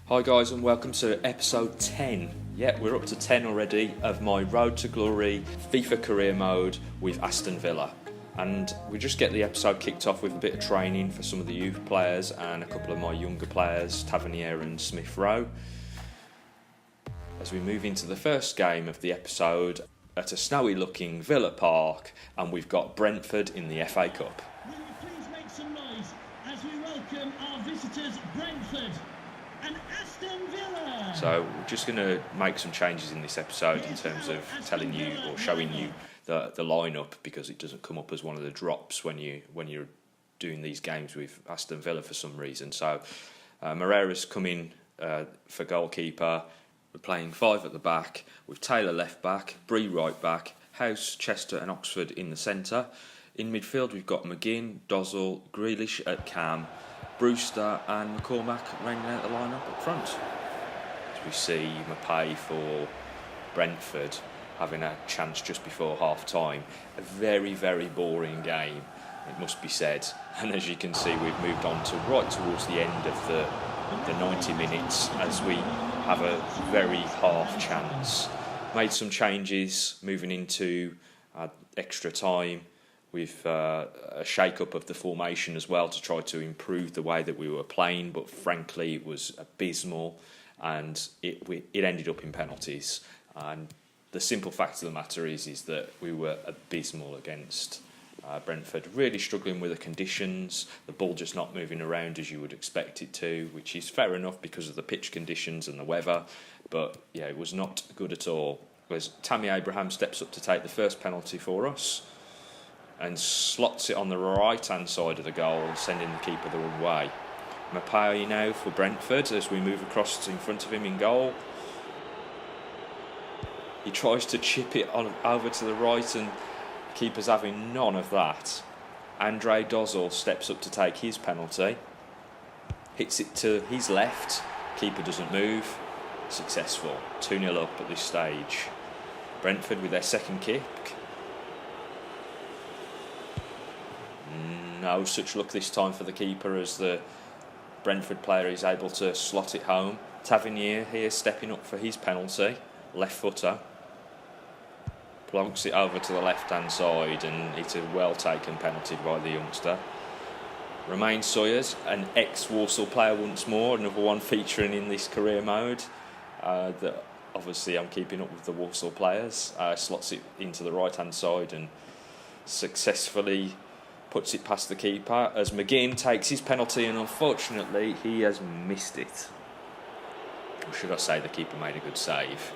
Hi guys and welcome to episode 10. Yeah, we're up to 10 already of my Road to Glory FIFA career mode with Aston Villa. And we just get the episode kicked off with a bit of training for some of the youth players and a couple of my younger players, Tavernier and Smith Rowe. As we move into the first game of the episode at a snowy looking Villa Park, and we've got Brentford in the FA Cup. Will you please make some noise as we welcome our visitors Brentford and Aston Villa. So we're just going to make some changes in this episode in terms of telling you or showing you the lineup, because it doesn't come up as one of the drops when you're doing these games with Aston Villa for some reason. So Moreira's come in for goalkeeper. We're playing 5 at the back with Taylor left back, Bree right back, House, Chester and Oxford in the centre. In midfield we've got McGinn, Dozzell, Grealish at cam, Brewster and McCormack rounding out the lineup up front. As we see Mapai for Brentford having a chance just before half time. A very, very boring game, it must be said. And as you can see, we've moved on to right towards the end of the 90 minutes as we have a very half chance. Made some changes moving into extra time, with a shake-up of the formation as well to try to improve the way that we were playing, but frankly it was abysmal and it ended up in penalties. And the simple fact of the matter is that we were abysmal against Brentford, really struggling with the conditions, the ball just not moving around as you would expect it to, which is fair enough because of the pitch conditions and the weather, but yeah, it was not good at all. As Tammy Abraham steps up to take the first penalty for us and slots it on the right hand side of the goal, sending the keeper the wrong way. Mapai now for Brentford as we move across in front of him in goal. He tries to chip it over to the right and the keeper's having none of that. Andre Dozzell steps up to take his penalty, hits it to his left, keeper doesn't move, successful. 2-0 up at this stage. Brentford with their second kick. No such luck this time for the keeper as the Brentford player is able to slot it home. Tavernier here stepping up for his penalty, left footer. Plonks it over to the left hand side and it's a well taken penalty by the youngster. Romain Sawyers, an ex-Walsall player once more, another one featuring in this career mode. That obviously I'm keeping up with the Walsall players. Slots it into the right hand side and successfully puts it past the keeper as McGinn takes his penalty, and unfortunately he has missed it. Or should I say the keeper made a good save.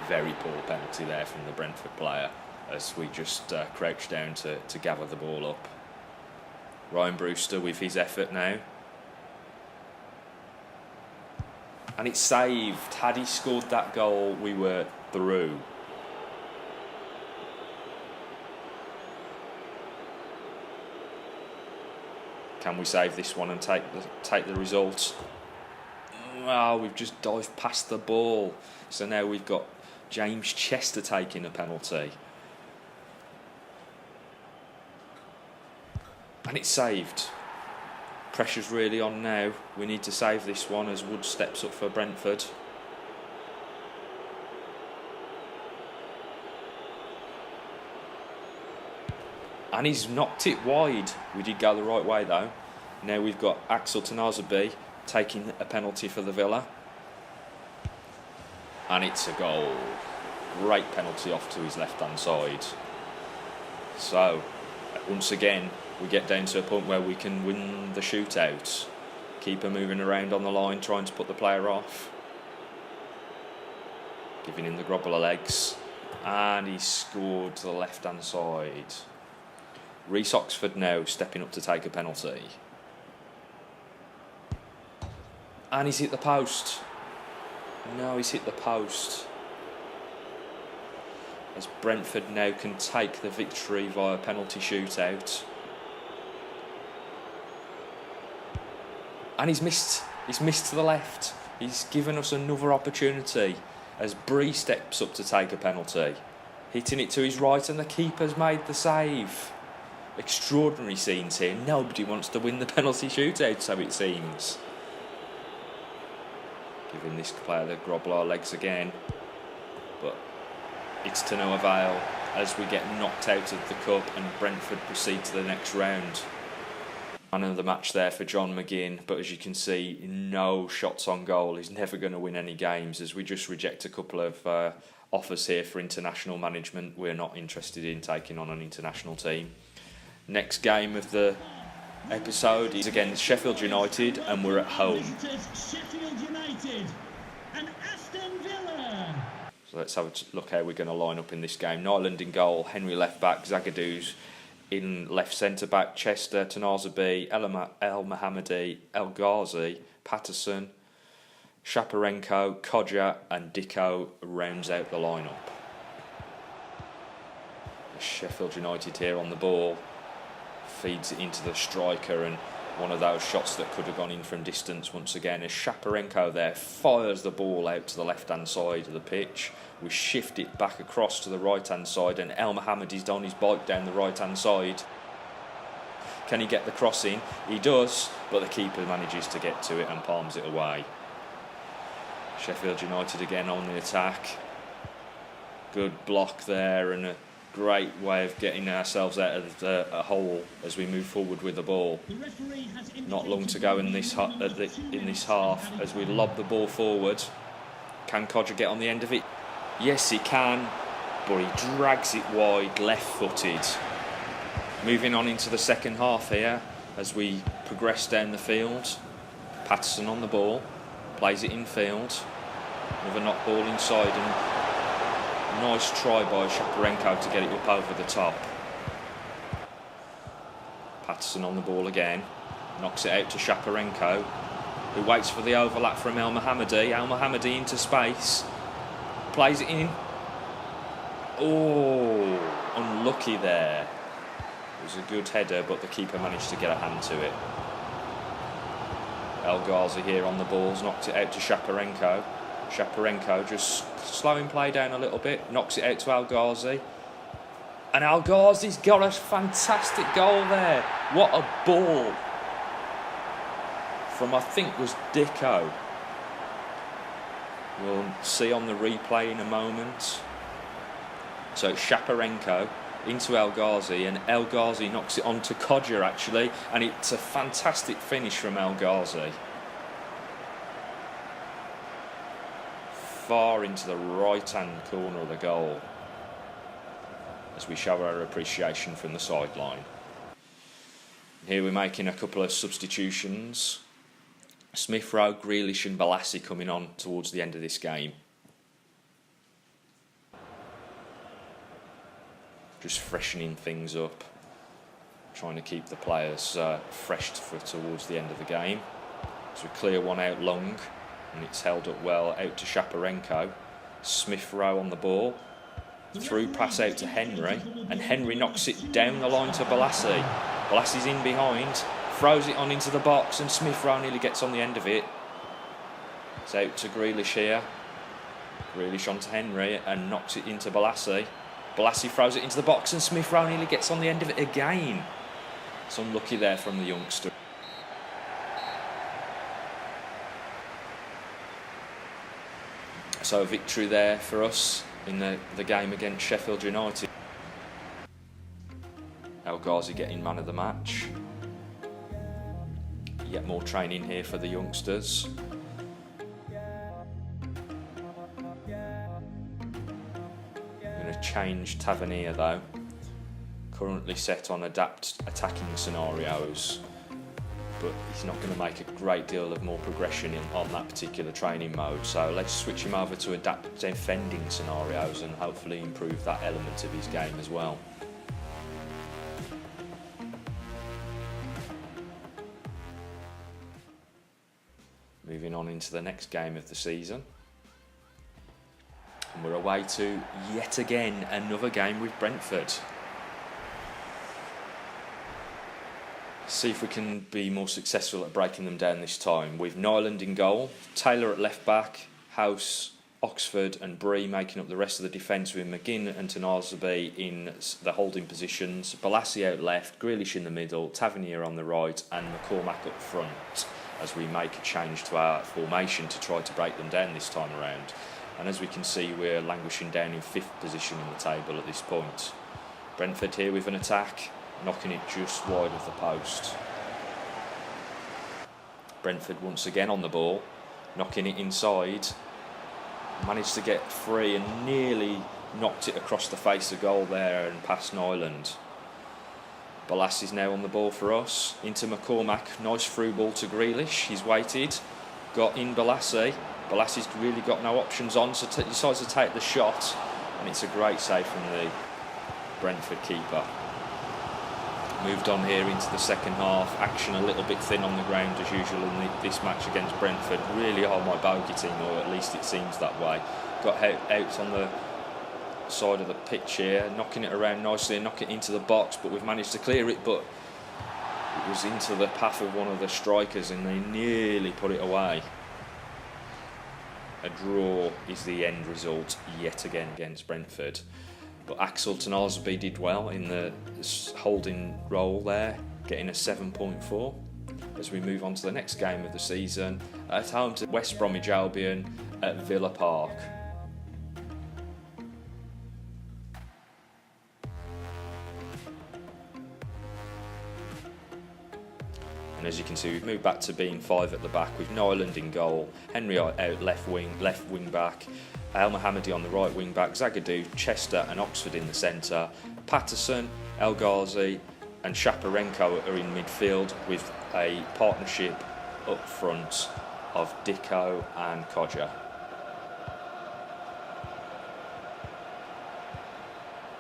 A very poor penalty there from the Brentford player as we just crouch down to gather the ball up. Ryan Brewster with his effort now. And it's saved. Had he scored that goal, we were through. Can we save this one and take the result? Well, we've just dived past the ball. So now we've got James Chester taking a penalty. And it's saved. Pressure's really on now. We need to save this one as Wood steps up for Brentford. And he's knocked it wide. We did go the right way though. Now we've got Axel Tanazabi taking a penalty for the Villa. And it's a goal. Great penalty off to his left hand side. So, once again, we get down to a point where we can win the shootout. Keeper moving around on the line, trying to put the player off. Giving him the grobble of legs. And he's scored to the left hand side. Reece Oxford now stepping up to take a penalty. And he's hit the post. No, he's hit the post. As Brentford now can take the victory via penalty shootout. And he's missed to the left. He's given us another opportunity as Bree steps up to take a penalty. Hitting it to his right and the keeper's made the save. Extraordinary scenes here. Nobody wants to win the penalty shootout, so it seems. Giving this player the Grobler legs again. But it's to no avail as we get knocked out of the cup and Brentford proceed to the next round. Man of the match there for John McGinn, but as you can see, no shots on goal. He's never going to win any games as we just reject a couple of offers here for international management. We're not interested in taking on an international team. Next game of the episode is against Sheffield United and we're at home. Sheffield United and Aston Villa. So let's have a look how we're going to line up in this game. Nyland in goal, Henry left back, Zagadouz in left centre back, Chester, Tanazabi, El Mohammadi, El Ghazi, Patterson, Shaparenko, Kodja and Dicko rounds out the lineup. Sheffield United here on the ball, feeds it into the striker, and one of those shots that could have gone in from distance once again as Shaparenko there fires the ball out to the left hand side of the pitch. We shift it back across to the right hand side and El Mohammadi's on his bike down the right hand side. Can he get the cross in? He does, but the keeper manages to get to it and palms it away. Sheffield United again on the attack. Good block there and a great way of getting ourselves out of a hole as we move forward with the ball. Not long to go in this half as we lob the ball forward. Can Kodja get on the end of it? Yes, he can, but he drags it wide, left-footed. Moving on into the second half here as we progress down the field. Patterson on the ball, plays it in field. Another knock ball inside and nice try by Shaparenko to get it up over the top. Patterson on the ball again, knocks it out to Shaparenko, who waits for the overlap from El Mohammadi. El Mohammadi into space, plays it in. Oh, unlucky there. It was a good header, but the keeper managed to get a hand to it. El Ghazi here on the balls, knocked it out to Shaparenko. Shaparenko just slowing play down a little bit, knocks it out to El Ghazi. And El Ghazi's got a fantastic goal there. What a ball from, I think, was Dicko. We'll see on the replay in a moment. So Shaparenko into El Ghazi, and El Ghazi knocks it on to Kodja actually, and it's a fantastic finish from El Ghazi. Far into the right hand corner of the goal as we show our appreciation from the sideline. Here we're making a couple of substitutions. Smith Rowe, Grealish and Balassi coming on towards the end of this game. Just freshening things up, trying to keep the players fresh for towards the end of the game. So we clear one out long, and it's held up well out to Shaparenko. Smith Rowe on the ball, through pass out to Henry, and Henry knocks it down the line to Balassi. Balassi's in behind, throws it on into the box, and Smith Rowe nearly gets on the end of it. It's out to Grealish here. Grealish onto Henry and knocks it into Balassi. Balassi throws it into the box and Smith Rowe nearly gets on the end of it again. It's unlucky there from the youngster. So a victory there for us in the game against Sheffield United. El Ghazi getting man of the match. Yet more training here for the youngsters. Change Tavernier though, currently set on adapt attacking scenarios, but he's not going to make a great deal of more progression on that particular training mode, so let's switch him over to adapt defending scenarios and hopefully improve that element of his game as well. Moving on into the next game of the season. And we're away to, yet again, another game with Brentford. See if we can be more successful at breaking them down this time. With Nyland in goal, Taylor at left back, House, Oxford and Bree making up the rest of the defence, with McGinn and Tanazabi in the holding positions, Balassi out left, Grealish in the middle, Tavernier on the right and McCormack up front. as we make a change to our formation to try to break them down this time around. And as we can see, we're languishing down in 5th position in the table at this point. Brentford here with an attack, knocking it just wide of the post. Brentford once again on the ball, knocking it inside. Managed to get free and nearly knocked it across the face of goal there and past Nyland. Balas is now on the ball for us. Into McCormack. Nice through ball to Grealish. He's waited. Got in Balassi. Balassi's really got no options on, so decides to take the shot. And it's a great save from the Brentford keeper. Moved on here into the second half. Action a little bit thin on the ground as usual in this match against Brentford. Really are my bogey team, or at least it seems that way. Got out on the side of the pitch here, knocking it around nicely and knocking it into the box, but we've managed to clear it, but it was into the path of one of the strikers and they nearly put it away. A draw is the end result yet again against Brentford, but Axel Tanasby did well in the holding role there, getting a 7.4 as we move on to the next game of the season at home to West Bromwich Albion at Villa Park. And as you can see, we've moved back to being 5 at the back with Nyland in goal, Henry out left wing back, El Mohammadi on the right wing back, Zagadou, Chester and Oxford in the centre, Patterson, El Ghazi and Shaparenko are in midfield with a partnership up front of Dicko and Kodja.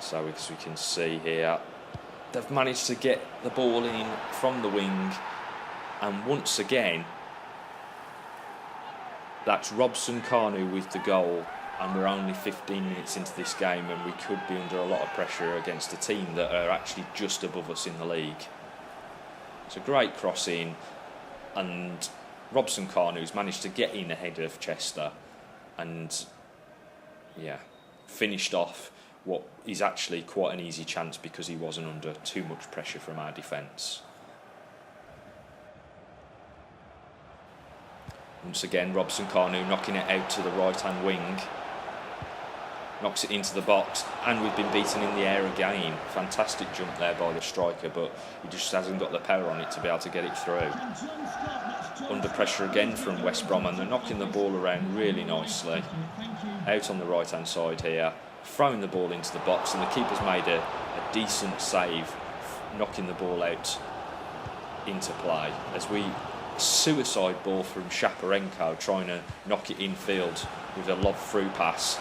So as we can see here, they've managed to get the ball in from the wing. And once again, that's Robson Kanu with the goal, and we're only 15 minutes into this game and we could be under a lot of pressure against a team that are actually just above us in the league. It's a great cross in, and Robson Kanu's managed to get in ahead of Chester and finished off what is actually quite an easy chance because he wasn't under too much pressure from our defence. Once again, Robson Kanu knocking it out to the right-hand wing. Knocks it into the box, and we've been beaten in the air again. Fantastic jump there by the striker, but he just hasn't got the power on it to be able to get it through. Under pressure again from West Brom, and they're knocking the ball around really nicely. Out on the right-hand side here, throwing the ball into the box, and the keeper's made a decent save, knocking the ball out into play. As we suicide ball from Shaparenko trying to knock it infield with a lob through pass,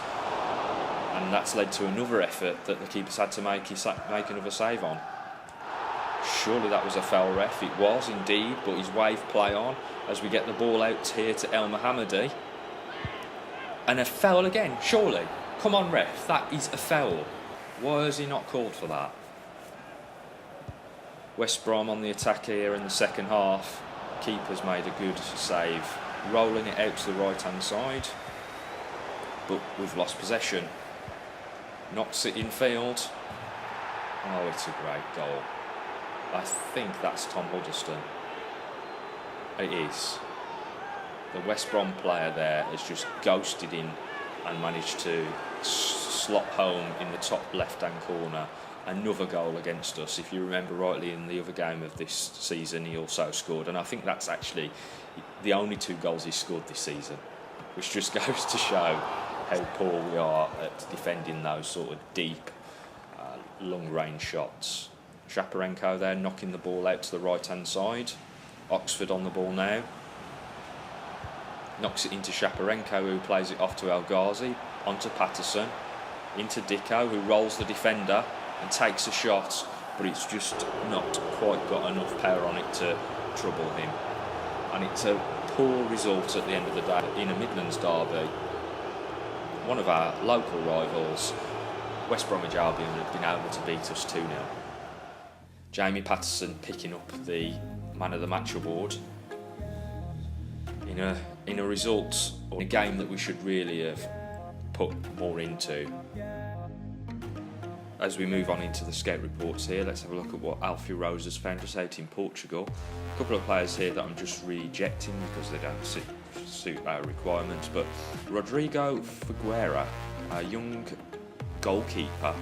and that's led to another effort that the keeper's had to make another save on. Surely that was a foul, ref. It was indeed, but he's waved play on as we get the ball out here to El Mohammadi, and a foul again. Surely, come on ref, that is a foul. Why has he not called for that? West Brom on the attack here in the second half. Keeper's made a good save, rolling it out to the right hand side, but we've lost possession. Knocks it infield. Oh, it's a great goal. I think that's Tom Huddleston. It is. The West Brom player there has just ghosted in and managed to slot home in the top left hand corner. Another goal against us. If you remember rightly, in the other game of this season he also scored, and I think that's actually the only 2 goals he's scored this season, which just goes to show how poor we are at defending those sort of deep long range shots. Shaparenko there knocking the ball out to the right hand side. Oxford on the ball now, knocks it into Shaparenko, who plays it off to El Ghazi, onto Patterson, into Dicko, who rolls the defender and takes a shot, but it's just not quite got enough power on it to trouble him. And it's a poor result at the end of the day in a Midlands derby. One of our local rivals, West Bromwich Albion, have been able to beat us 2-0. Jamie Patterson picking up the Man of the Match award in a result or a game that we should really have put more into. As we move on into the scout reports here, let's have a look at what Alfie Rose has found us out in Portugal. A couple of players here that I'm just rejecting because they don't suit our requirements, but Rodrigo Figueira, a young goalkeeper,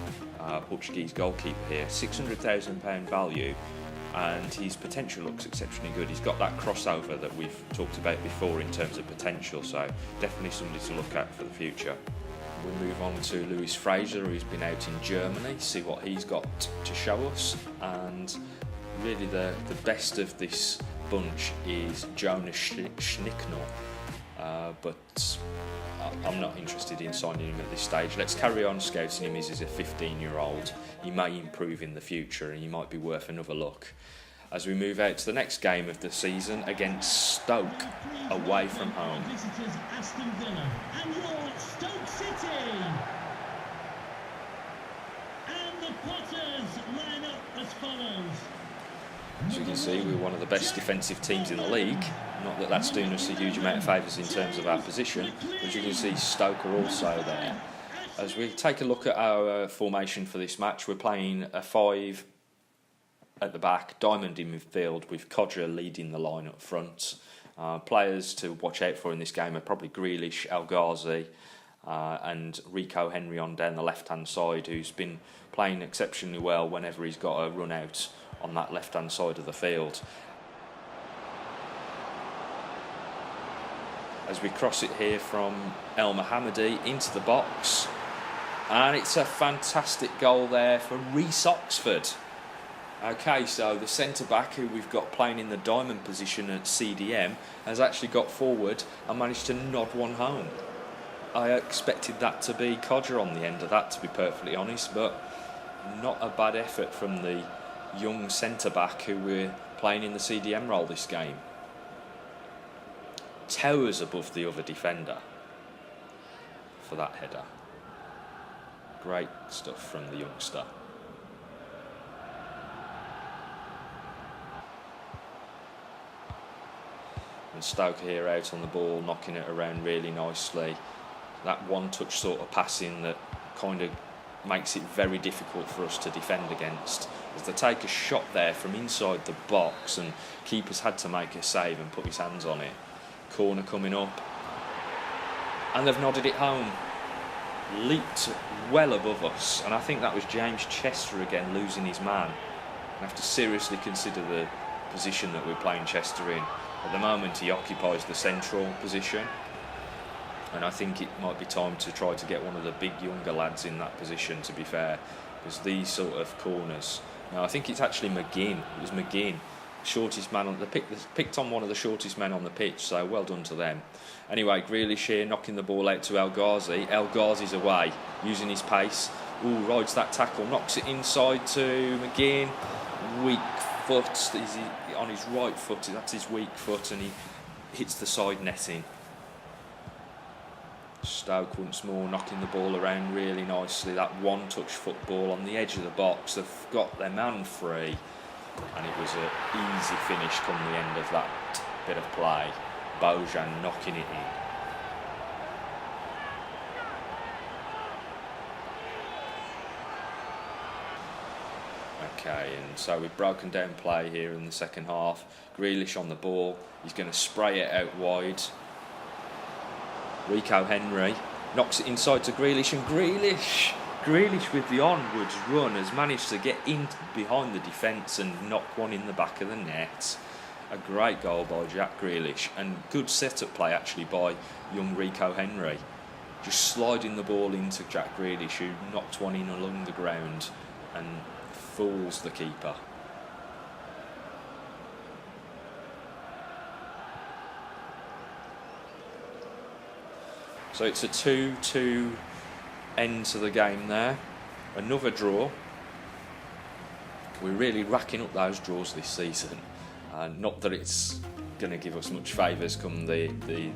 Portuguese goalkeeper here, £600,000 value, and his potential looks exceptionally good. He's got that crossover that we've talked about before in terms of potential, so definitely somebody to look at for the future. We move on to Luis Fraser, who's been out in Germany, see what he's got to show us. And really the best of this bunch is Jonas Schnicknell, but I'm not interested in signing him at this stage. Let's carry on scouting him. He's a 15-year-old. He may improve in the future and he might be worth another look. As we move out to the next game of the season against Stoke, away from home. Visitors Aston Villa and your Stoke City. And the Potters line up as follows. As you can see, we're one of the best defensive teams in the league. Not that that's doing us a huge amount of favours in terms of our position, but as you can see, Stoke are also there. As we take a look at our formation for this match, we're playing a 5 at the back, Diamond in midfield, with Codger leading the line up front. Players to watch out for in this game are probably Grealish, El Ghazi, and Rico Henry on down the left-hand side, who's been playing exceptionally well whenever he's got a run out on that left-hand side of the field. As we cross it here from El Mohammadi into the box, and it's a fantastic goal there for Reece Oxford. Okay, so the centre-back who we've got playing in the diamond position at CDM has actually got forward and managed to nod one home. I expected that to be Codger on the end of that, to be perfectly honest, but not a bad effort from the young centre-back who we're playing in the CDM role this game. Towers above the other defender for that header. Great stuff from the youngster. And Stoke here out on the ball, knocking it around really nicely. That one-touch sort of passing that kind of makes it very difficult for us to defend against. As they take a shot there from inside the box, and keeper's had to make a save and put his hands on it. Corner coming up, and they've nodded it home. Leaped well above us, and I think that was James Chester again losing his man. I have to seriously consider the position that we're playing Chester in. At the moment he occupies the central position, and I think it might be time to try to get one of the big younger lads in that position, to be fair, because these sort of corners... Now I think it's actually McGinn. It was McGinn, shortest man on the pitch, picked on one of the shortest men on the pitch, so well done to them. Anyway, Grealish here knocking the ball out to El Ghazi. El Ghazi's away, using his pace. Ooh, rides that tackle, knocks it inside to McGinn. Weak foot, he's on his right foot, that's his weak foot, and he hits the side netting. Stoke once more knocking the ball around really nicely. That one-touch football on the edge of the box. They've got their man free, and it was an easy finish come the end of that bit of play. Bojan knocking it in. Okay, and so we've broken down play here in the second half. Grealish on the ball. He's going to spray it out wide. Rico Henry knocks it inside to Grealish, and Grealish with the onwards run has managed to get in behind the defence and knock one in the back of the net. A great goal by Jack Grealish, and good set-up play actually by young Rico Henry. Just sliding the ball into Jack Grealish, who knocked one in along the ground and fools the keeper. So it's a 2-2 end to the game there. Another draw. We're really racking up those draws this season. Not that it's going to give us much favours come the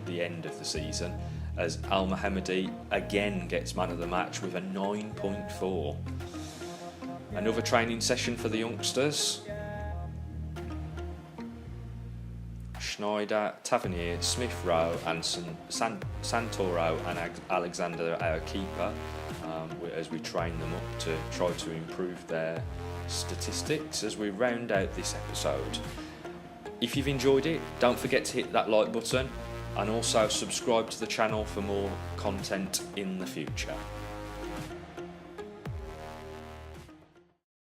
end of the season, as Al Mohammadi again gets man of the match with a 9.4. Another training session for the youngsters. Schneider, Tavernier, Smith Rowe, and Santoro and Alexander, our keeper, as we train them up to try to improve their statistics as we round out this episode. If you've enjoyed it, don't forget to hit that like button and also subscribe to the channel for more content in the future.